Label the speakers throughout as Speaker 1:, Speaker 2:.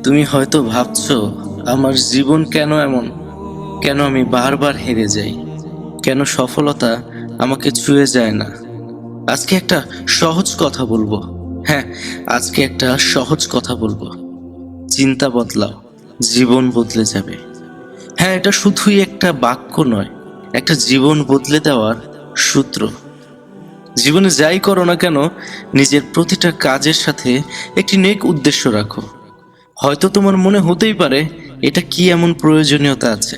Speaker 1: তুমি হয়তো ভাবছো আমার জীবন কেন এমন, কেন আমি বারবার হেরে যাই, কেন সফলতা আমাকে ছুঁয়ে যায় না। আজকে একটা সহজ কথা বলবো। হ্যাঁ, আজকে একটা সহজ কথা বলবো। চিন্তা বদলাও, জীবন বদলে যাবে। হ্যাঁ, এটা শুধুই একটা বাক্য নয়, একটা জীবন বদলে দেওয়ার সূত্র। জীবনে যাই করো না কেন, নিজের প্রতিটা কাজের সাথে একটি নেক উদ্দেশ্য রাখো। হয়তো তোমার মনে হতেই পারে এটা কি এমন প্রয়োজনীয়তা আছে,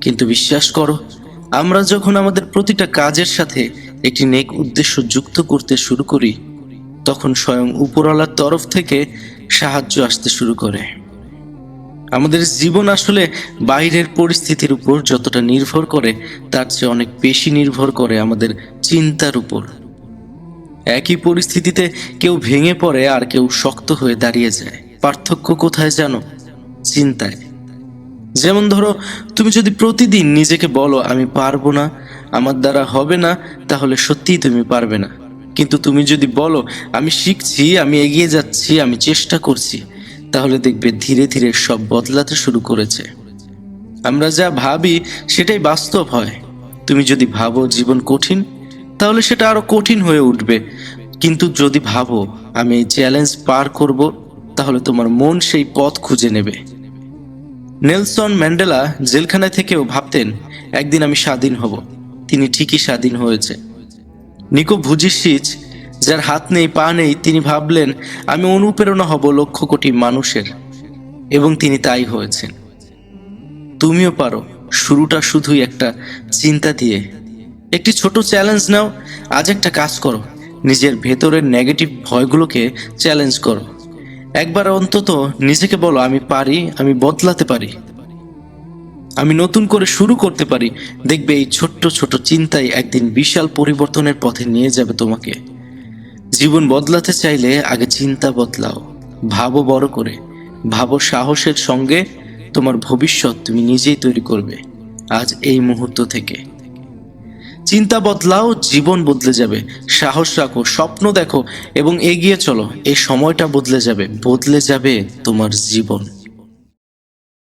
Speaker 1: কিন্তু বিশ্বাস করো, আমরা যখন আমাদের প্রতিটা কাজের সাথে একটি নেক উদ্দেশ্য যুক্ত করতে শুরু করি, তখন স্বয়ং উপরওয়ালার তরফ থেকে সাহায্য আসতে শুরু করে। আমাদের জীবন আসলে বাইরের পরিস্থিতির উপর যতটা নির্ভর করে, তার চেয়ে অনেক বেশি নির্ভর করে আমাদের চিন্তার উপর। একই পরিস্থিতিতে কেউ ভেঙে পড়ে আর কেউ শক্ত হয়ে দাঁড়িয়ে যায়। পার্থক্য কোথায় জানো? চিন্তায়। যেমন ধরো, তুমি যদি প্রতিদিন নিজেকে বলো আমি পারবো না, আমার দ্বারা হবে না, তাহলে সত্যিই তুমি পারবে না। কিন্তু তুমি যদি বলো আমি শিখছি, আমি এগিয়ে যাচ্ছি, আমি চেষ্টা করছি, তাহলে দেখবে ধীরে ধীরে সব বদলাতে শুরু করেছে। আমরা যা ভাবি সেটাই বাস্তব হয়। তুমি যদি ভাবো জীবন কঠিন, তাহলে সেটা আরো কঠিন হয়ে উঠবে। কিন্তু যদি ভাবো আমি এই চ্যালেঞ্জ পার করব, তাহলে তোমার মন সেই পথ খুঁজে নেবে। নেলসন ম্যান্ডেলা জেলখানায় থেকেও ভাবতেন একদিন আমি স্বাধীন হব। তিনি ঠিকই স্বাধীন হয়েছে। নিকো ভুজিসিচ, যার হাত নেই পা নেই, তিনি ভাবলেন আমি অনুপ্রেরণা হব লক্ষ কোটি মানুষের, এবং তিনি তাই হয়েছেন। তুমিও পারো। শুরুটা শুধুই একটা চিন্তা দিয়ে। একটি ছোট চ্যালেঞ্জ নাও। আজ একটা কাজ করো, নিজের ভেতরের নেগেটিভ ভয়গুলোকে চ্যালেঞ্জ করো। একবার অন্তত নিজেকে বলো আমি পারি, আমি বদলাতে পারি, আমি নতুন করে শুরু করতে পারি। দেখবে এই ছোট্ট ছোট চিন্তাই একদিন বিশাল পরিবর্তনের পথে নিয়ে যাবে তোমাকে। জীবন বদলাতে চাইলে আগে চিন্তা বদলাও। ভাবো বড় করে, ভাবো সাহসের সঙ্গে। তোমার ভবিষ্যৎ তুমি নিজেই তৈরি করবে, আজ এই মুহূর্ত থেকে। চিন্তা বদলাও, জীবন বদলে যাবে। সাহস রাখো, স্বপ্ন দেখো এবং এগিয়ে চলো। এই সময়টা বদলে যাবে, বদলে যাবে তোমার জীবন।